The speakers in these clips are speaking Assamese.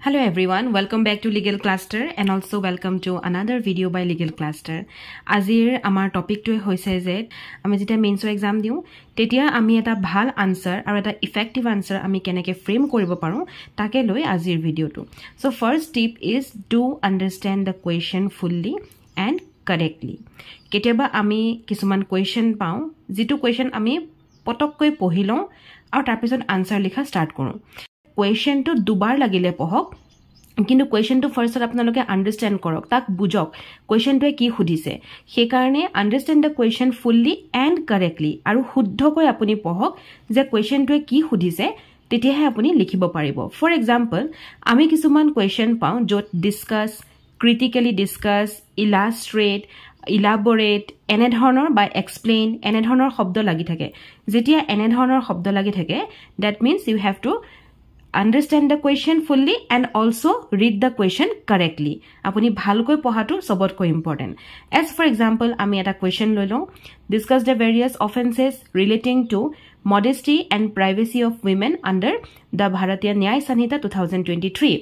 Hello everyone, welcome back to Legal Cluster and also welcome to another video by Legal Cluster. Azir amar topic to hoise je ami jeta mains exam diu tetia ami eta bhal answer aru eta effective answer ami keneke frame koribo paru take loi azir video to. So first tip is to understand the question fully and correctly. Keteba ami kisuman question pau jitu question ami potokkoi pohilon aru tar pisot answer likha start koru. Question to dubar lagile pohok কিন্তু কোয়েশ্চন টু ফার্স্ট আপোনালোকে আন্ডারস্ট্যান্ড কৰক তাক বুজক কোয়েশ্চনটোৱে কি খুদিছে সেই কাৰণে understand the question fully and correctly আৰু শুদ্ধকৈ আপুনি পঢ়ক যে কোয়েশ্চনটোৱে কি খুদিছে তেতিয়াহে আপুনি লিখিব পাৰিব ফৰ এক্সাম্পল আমি কিছুমান কোয়েশ্চন পাওঁ যত ডিসকাস ক্ৰিটিক্যালি ডিসকাস ইলাস্ট্ৰেট ইলাবোৰেট এনে ধৰণৰ বা এক্সপ্লেইন এনে ধৰণৰ শব্দ লাগি থাকে যেতিয়া এনে ধৰণৰ শব্দ লাগি থাকে that means you have to understand the question fully and also read the question correctly apuni bhalkoi pohato sobotko important as for example ami eta question loilo discuss the various offenses relating to modesty and privacy of women under the Bharatiya Nyaya Sanhita 2023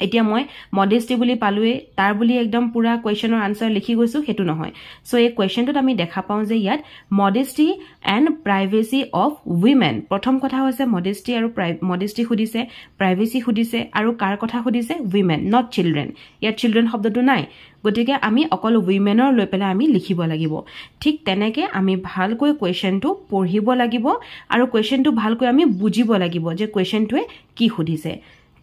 এতিয়া মই মডেস্টি বুলি পালুৱে তাৰ বুলি একদম পুৰা কোয়েশ্চনৰ আনসার লিখি গৈছো হেতু নহয় সো এই কোয়েশ্চনটোত আমি দেখা পাও যে ইয়াত modesty and privacy of women প্ৰথম কথা হৈছে মডেস্টি আৰু মডেস্টি খুদিছে প্ৰাইভেসি খুদিছে আৰু কাৰ কথা খুদিছে উইমেন নট চিলড্ৰেন ইয়াত চিলড্ৰেন শব্দটো নাই গতিকে আমি অকল উইমেনৰ লৈ পেলাই আমি লিখিব লাগিব ঠিক তেনেকে আমি ভালকৈ কোয়েশ্চনটো পঢ়িব লাগিব আৰু কোয়েশ্চনটো ভালকৈ আমি বুজিব লাগিব যে কোয়েশ্চনটোৱে কি খুদিছে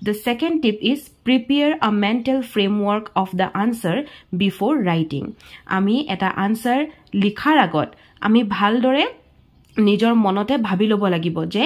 The second tip is prepare a mental framework of the answer before writing. Ami eta answer likhar agot ami bhal dore নিজৰ মনতে ভাবি লব লাগিব যে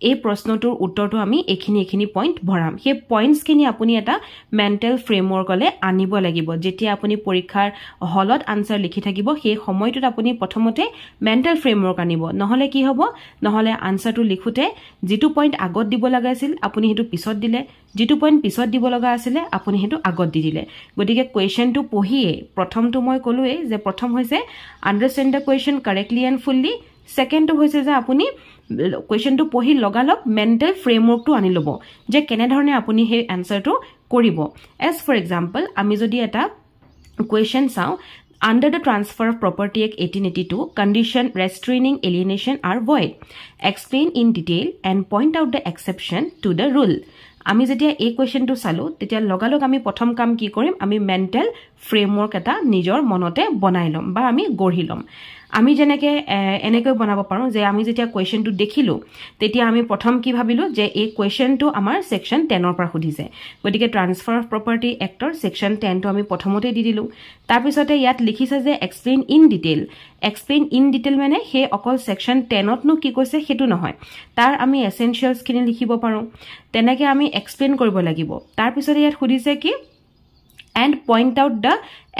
এই প্ৰশ্নটোৰ উত্তৰটো আমি এখিনি পইণ্ট ভৰাম হে পইণ্টছ কিনি আপুনি এটা মেন্টাল ফ্ৰেমৱৰ্কলে আনিব লাগিব যেতিয়া আপুনি পৰীক্ষাৰ হলত আনসাৰ লিখি থাকিব সেই সময়টোত আপুনি প্ৰথমতে মেন্টাল ফ্ৰেমৱৰ্ক আনিব নহলে কি হ'ব নহলে আনসাৰটো লিখোতে যেটো পইণ্ট আগত দিব লগা আছিল আপুনি হেতু পিছত দিলে যেটো পইণ্ট পিছত দিব লগা আছিল আপুনি হেতু আগত দি দিলে গতিকে কোৱেশ্চনটো পঢ়িয়ে প্ৰথমটো মই কলোৱে যে প্ৰথম হৈছে understand the question correctly and fully second হৈছে যে আপুনি কোয়েশ্চনটো পঢ়ি লগালক মেন্টাল ফ্ৰেমৱৰ্কটো আনি লব যে কেনে ধৰণে আপুনি হে আনসাৰটো কৰিব এজ ফৰ এক্সাম্পল আমি যদি এটা কোয়েশ্চন চাও under the Transfer of Property Act 1882 condition restraining alienation are void explain in detail and point out the exception to the rule আমি যেতিয়া এই কোয়েশ্চনটো চালো তেতিয়া লগালক আমি প্ৰথম কাম কি কৰিম আমি মেন্টাল ফ্ৰেমৱৰ্ক এটা নিজৰ মনতে বনাই লম বা আমি গঢ়ি লম আমি জেনেকে এনেকৈ বনাব পাৰো যে আমি যেতিয়া কোয়েশ্চনটো দেখিলো তেতিয়া আমি প্ৰথম কি ভাবিলো যে এই কোয়েশ্চনটো আমাৰ সেকশন 10 ৰ পৰা খুদিছে গতিকে transfer of property actor section 10 টো আমি প্ৰথমতে দি দিলো তাৰ পিছতে ইয়াত লিখিছে যে এক্সপ্লেইন ইন ডিটেইল মানে হে অকল সেকশন 10 ত নো কি কৈছে হেতু নহয় তাৰ আমি এসেনশিয়ালস খিনি লিখিব পাৰো তেনেকে আমি এক্সপ্লেইন কৰিব লাগিব তাৰ পিছতে ইয়াত খুদিছে কি and point out the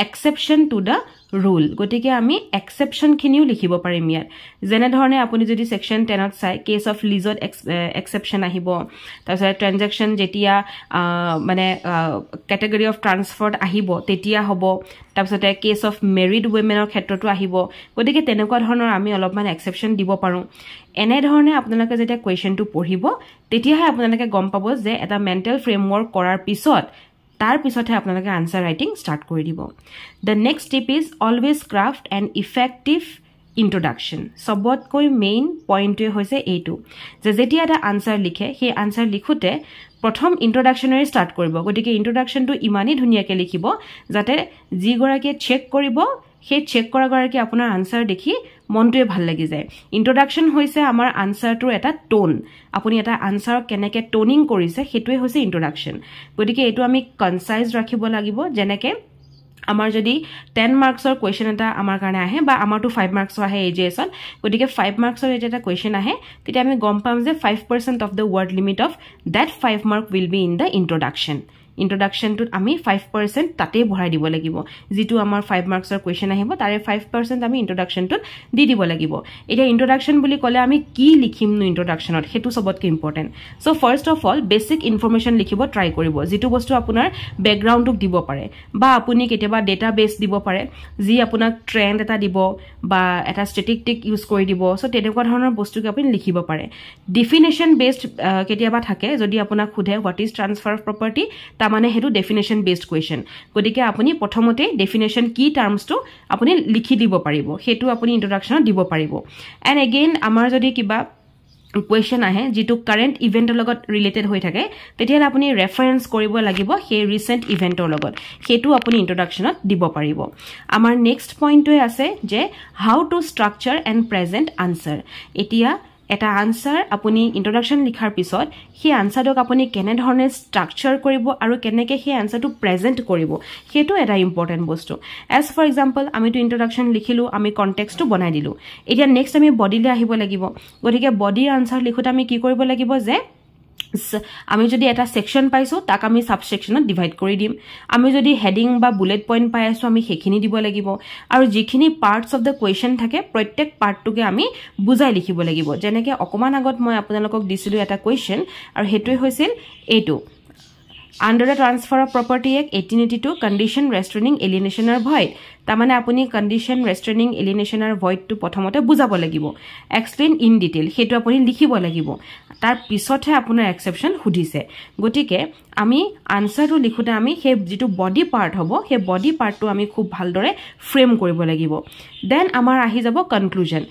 exception to the rule গটিকে আমি এক্সেপশন খিনিও লিখিব পাৰিম ইয়াত যেনে ধৰণে আপুনি যদি সেকশন 10 ত চাই কেস অফ লিজত এক্সেপশন আহিব তাৰপিছত ট্ৰানজাকশন যেতিয়া মানে ক্যাটেগৰি অফ ট্ৰান্সফাৰ আহিব তেতিয়া হ'ব তাৰপিছতে কেস অফ মেৰিড উইমেনৰ ক্ষেত্ৰটো আহিব গটিকে তেনেকুৱা ধৰণৰ আমি অলপমান এক্সেপশন দিব পাৰো এনে ধৰণে আপোনালোকে যেতিয়া কোৱেশ্চনটো পঢ়িব তেতিয়াহে আপোনালোকে গম পাব যে এটা মেন্টাল ফ্ৰেমৱৰ্ক কৰাৰ পিছত তাৰ পিছতে আপোনালোকে আনসাৰ ৰাইটিং স্টাৰ্ট কৰি দিব the next tip is always craft an effective introduction সবতকৈ মেইন পইণ্টটো হৈছে এইটো যে যেতিয়া এটা আনসাৰ লিখে সেই আনসাৰ লিখোতে প্ৰথম ইন্ট্ৰোডাকশনেৰে স্টাৰ্ট কৰিব গতিকে ইন্ট্ৰোডাকশনটো ইমানেই ধুনীয়াকৈ লিখিব যাতে যি গৰাকীয়ে চেক কৰিব সেই চেক কৰা গৰাকী আপোনাৰ আনসাৰ দেখি মনটোৱে ভাল লাগি যায় ইন্ট্ৰোডাকশন হৈছে আমাৰ আনসাৰটোৰ এটা টোন আপুনি এটা আনসাৰ কেনেকে টোনিং কৰিছে হেতুৱে হৈছে ইন্ট্ৰোডাকশন গতিকে এটো আমি কনসাইজ ৰাখিব লাগিব যেনেকে আমাৰ যদি 10 মাৰ্কছৰ কোৱেশ্চন এটা আমাৰ কাৰণে আহে বা আমাৰটো 5 মাৰ্কছৰ আহে এজেছন গতিকে 5 মাৰ্কছৰ এটা কোৱেশ্চন আহে তেতিয়া আমি গম পাম যে 5% of the word limit of that 5 mark will be in the introduction ইন্ট্ৰোডাকশনটোত আমি 5% তাতে ভৰাই দিব লাগিব যেটো আমাৰ 5 মাৰ্কছৰ কোৱেশ্চন আহিব তাৰে 5% আমি ইন্ট্ৰোডাকশনটোত দি দিব লাগিব এটা ইন্ট্ৰোডাকশন বুলি ক'লে আমি কি লিখিম নো ইন্ট্ৰোডাকশনত হেতু সবতকে important so first of all basic information লিখিব ট্ৰাই কৰিব যেটো বস্তু আপোনাৰ ব্যাকগ্ৰাউণ্ডক দিব পাৰে বা আপুনি কেতিয়াবা ডেটাবেস দিব পাৰে যি আপোনাক ট্ৰেন্ড এটা দিব বা এটা স্ট্যাটিস্টিক ইউজ কৰি দিব সো তেনেকুৱা ধৰণৰ বস্তুকে আপুনি লিখিব পাৰে ডেফিনেশন বেসড কেতিয়াবা থাকে যদি আপোনাক খুধে what is transfer of property তা মানে হেতু ডেফিনেশন বেসড কোৱেশ্চন গতিকে আপুনি প্ৰথমতে ডেফিনেশন কি টাৰ্মছটো আপুনি লিখি দিব পাৰিব হেতু আপুনি ইন্ট্ৰোডাকশনত দিব পাৰিব এন্ড এগেইন আমাৰ যদি কিবা question আহে যেটো কাৰেন্ট ইভেন্টৰ লগত ৰিলেটেড হৈ থাকে তেতিয়ালে আপুনি ৰেফাৰেন্স কৰিব লাগিব সেই ৰিসেন্ট ইভেন্টৰ লগত হেতু আপুনি ইন্ট্ৰোডাকশনত দিব পাৰিব আমাৰ নেক্সট পইণ্টটোৱে আছে যে how to structure and present answer এতিয়া এটা আনসাৰ আপুনি ইন্ট্ৰোডাকশন লিখাৰ পিছত সেই আনসাৰক আপুনি কেনে ধৰণে স্ট্ৰাকচাৰ কৰিব আৰু কেনেকে সেই আনসাৰটো প্ৰেজেন্ট কৰিব হেতু এটা ইম্পৰ্টেন্ট বস্তু এজ ফৰ এক্সাম্পল আমি তো ইন্ট্ৰোডাকশন লিখিলো আমি কনটেক্সটটো বনাই দিলো এতিয়া নেক্সট আমি বডিলে আহিব লাগিব গতিকে বডিৰ আনসাৰ লিখোতে আমি কি কৰিব লাগিব যে আমি যদি এটা সেকশন পাইছো তাক আমি সাবসেকশনত ডিভাইড কৰি দিম আমি যদি হেডিং বা বুলেট পইণ্ট পাই আছো আমি হেখিনি দিব লাগিব আৰু যিখিনি পাৰ্টস অফ দা কোৱেশ্চন থাকে প্ৰত্যেক পাৰ্টটোকে আমি বুজাই লিখিব লাগিব যেনেকৈ অকমান আগত মই আপোনালোকক দিছিলো এটা কোৱেশ্চন আৰু হেতুই হৈছিল এটো Under the Transfer of Property Act 1882 condition restraining alienation or void tamane apuni condition restraining alienation or void to prothomote bujabo lagibo explain in detail hetu apuni likhibo lagibo tar pisothe apunar exception hudise gotike ami answer to likhote ami he jitu body part hobo he body part to ami khub bhal dore frame koribo lagibo then amar ahi jabo conclusion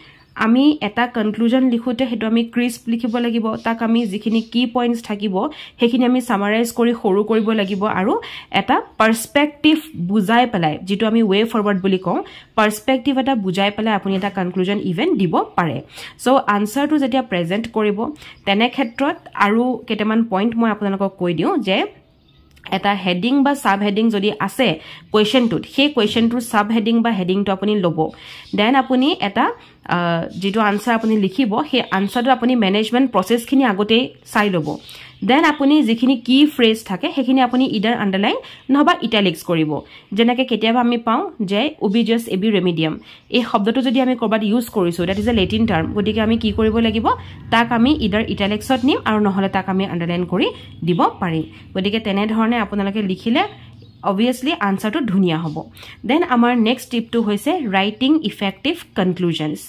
আমি এটা কনক্লুজন লিখোতে হেতু আমি ক্রিস্প লিখিব লাগিব তাক আমি যিখিনি কি পয়েন্টস থাকিব হেখিনি আমি সামাৰাইজ কৰি সৰু কৰিব লাগিব আৰু এটা পার্সপেক্টিভ বুজাই পেলাই যেটো আমি ওয়ে ফরওয়ার্ড বুলি কওঁ পার্সপেক্টিভ এটা বুজাই পেলাই আপুনি এটা কনক্লুজন ইভেন দিব পাৰে সো আনসাৰটো যেতিয়া প্ৰেজেন্ট কৰিব তেনে ক্ষেত্ৰত আৰু কেটামান পইণ্ট মই আপোনালোকক কৈ দিও যে এটা হেডিং বা সাব হেডিং যদি আছে কোৱেশ্চনটোত সেই কোৱেশ্চনটোৰ সাব হেডিং বা হেডিংটো আপুনি লব দেন আপুনি এটা যেটো আনসাৰ আপুনি লিখিব সেই আনসাৰটো আপুনি মেনেজমেন্ট প্ৰসেসখিনি আগতে চাই লব দেন আপুনি যিখিনি কি ফ্ৰেজ থাকে হেখিনি আপুনি ইডাৰ আন্ডাৰলাইন নহবা ইটালিক্স কৰিব যেনেকৈ কেতিয়াবা আমি পাওঁ যে ওবিজাস এবি ৰেমিডিয়াম এই শব্দটো যদি আমি কৰবাত ইউজ কৰিছো that is a Latin term গতিকে আমি কি কৰিব লাগিব তাক আমি ইডাৰ ইটালিক্সত নিম আৰু নহলে তাক আমি আন্ডাৰলাইন কৰি দিব পাৰিম গতিকে তেনে ধৰণে আপোনালোকে লিখিলে obviously answer to dhuniya hobo then amar next tip to hoise writing effective conclusions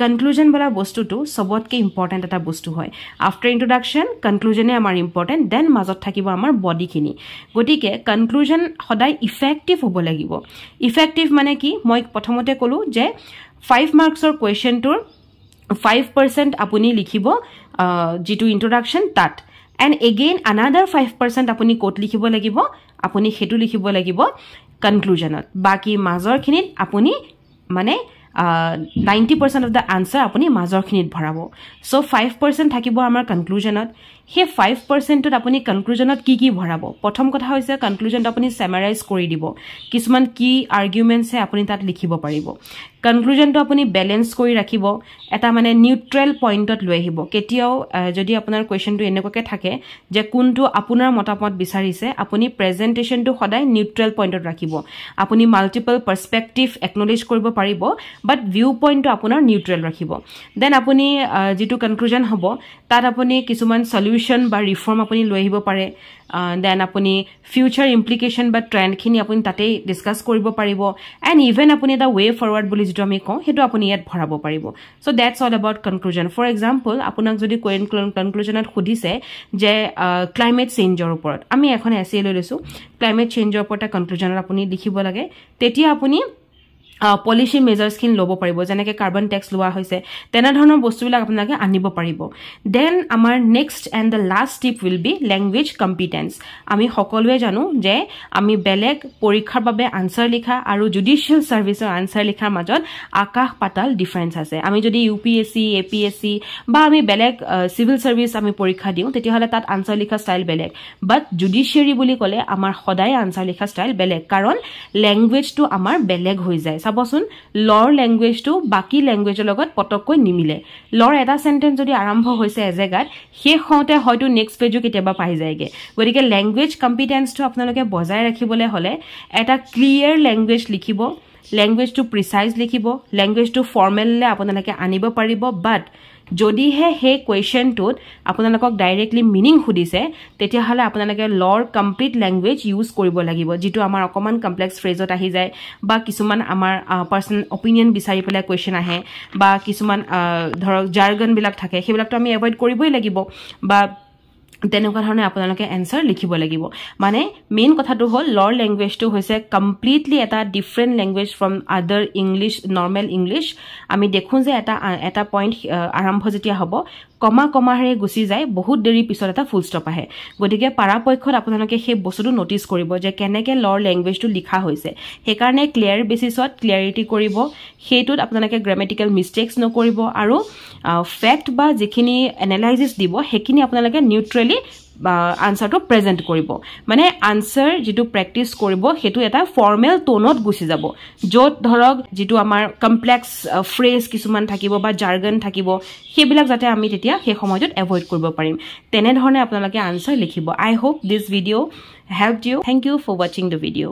conclusion bala bostu to sobotke important eta bostu hoy after introduction conclusion e amar important then mazot thakibo amar body khini gotike conclusion hodai effective hobo lagibo effective mane ki moi prothomote kolu je 5 marks or question tur 5% apuni likhibo jitu introduction tat and again another 5% apuni quote likhibo lagibo apuni hetu likhibo lagibo conclusionot baki major khinit apuni mane 90% of the answer apuni major khinit bharabo so 5% thakibo amar conclusionot he 5% tot apuni conclusionot ki bharabo prothom kotha hoise conclusion apuni summarize kori dibo kisman ki arguments he apuni tat likhibo paribo conclusion to apuni balance kori rakhibo eta mane neutral point ot loi hibo ketiao jodi apunar question to enekoke thake je kuntu apunar motamot bisarise apuni presentation to hodai neutral point ot rakhibo apuni multiple perspective acknowledge koribo paribo but view point to apunar neutral rakhibo then apuni jitu conclusion hobo tat apuni kisuman solution ba reform apuni loi hibo pare then apuni future implication ba trend khini apuni tate discuss koribo paribo and even apuni the way forward boli jitu ami ko hetu apuni yat bharabo paribo so that's all about conclusion for example apunak jodi conclusion at khudise je climate change or upor ami ekhon essay loi lesu climate change or upor ta conclusion apuni likhibo lage tetia apuni policy measures kin lobo paribo janeke carbon tax loa hoise tena dhonor bostu bilak apnake anibo paribo then amar next and the last tip will be language competence ami hokolwe janu je ami beleg porikhar babe answer likha aru judicial service or answer likhar majot akash patal difference ase ami jodi UPSC APSC ba ami beleg civil service ami porikha diu teti hole tat answer likha style beleg but judiciary boli kole amar hodai answer likha style beleg karon language to amar beleg hoi jay চাবচোন লৰ ল্যাঙ্গুৱেজটো বাকি ল্যাঙ্গুৱেজৰ লগত পটককৈ নিমিলে লৰ এটা সেন্টেন্স যদি আৰম্ভ হৈছে এজেগাত শেষ হওঁতে হয়তো নেক্সট পেজো কেতিয়াবা পাই যায়গে গতিকে ল্যাঙ্গুৱেজ কম্পিটেন্সটো আপোনালোকে বজাই ৰাখিবলৈ হলে এটা ক্লিয়াৰ ল্যাঙ্গুৱেজ লিখিব ল্যাঙ্গুৱেজ টু প্ৰিসাইজ লিখিব ল্যাঙ্গুৱেজ টু ফৰ্মেললে আপোনালোকে আনিব পাৰিব বাট যদিহে হে কোৱেশ্চনটোত আপোনালোকক ডাইৰেক্টলি মিনিং খুদিছে তেতিয়া হলে আপোনালোকে লৰ কমপ্লিট ল্যাঙ্গুৱেজ ইউজ কৰিব লাগিব যেটো আমাৰ অকমান কমপ্লেক্স ফ্ৰেজত আহি যায় বা কিছুমান আমাৰ পাৰ্সোনাল অপিনিয়ন বিচাৰি পেলাই কোৱেশ্চন আহে বা কিছুমান ধৰক জাৰ্গন বিলাক থাকে সেইবিলাকটো আমি এভয়েড কৰিবই লাগিব বা তেনেকুৱা ধৰণে আপোনালোকে এনসাৰ লিখিব লাগিব মানে মেইন কথাটো হল লৰ ল্যাঙ্গুৱেজটো হৈছে কমপ্লিটলি এটা ডিফাৰেন্ট ল্যাঙ্গুৱেজ ফ্ৰম আদাৰ ইংলিশ নৰ্মেল ইংলিশ আমি দেখো যে এটা পইণ্ট আৰম্ভ যেতিয়া হ'ব কমা কমাৰে গুছি যায় বহুত দেৰি পিছত এটা ফুল ষ্টপ আহে গতিকে পাৰাপক্ষত আপোনালোকে সেই বস্তুটো নোটিস কৰিব যে কেনেকে লৰ ল্যাঙ্গুৱেজটো লিখা হৈছে হেকাৰণে ক্লিয়াৰ বেসিছত ক্লিয়াৰিটি কৰিব হেতুত আপোনালোকে গ্ৰামেটিক্যাল মিস্টেকস নকৰিব আৰু ফ্যাক্ট বা যিখিনি এনালাইসিস দিব হেখিনি আপোনালোকে নিউট্ৰেলি আনসাৰটো প্ৰেজেন্ট কৰিব মানে আনসাৰ যেটো প্ৰেক্টিস কৰিব হেতু এটা ফৰ্মেল টোনত গুছি যাব যত ধৰক যেটো আমাৰ কমপ্লেক্স ফ্ৰেজ কিছুমান থাকিব বা জাৰ্গন থাকিব হেবিলাক যাতে আমি তেতিয়া হে সময়ত এভয়েড কৰিব পাৰিম তেনে ধৰণে আপোনালোকে আনসাৰ লিখিব I hope this video helped you thank you for watching the video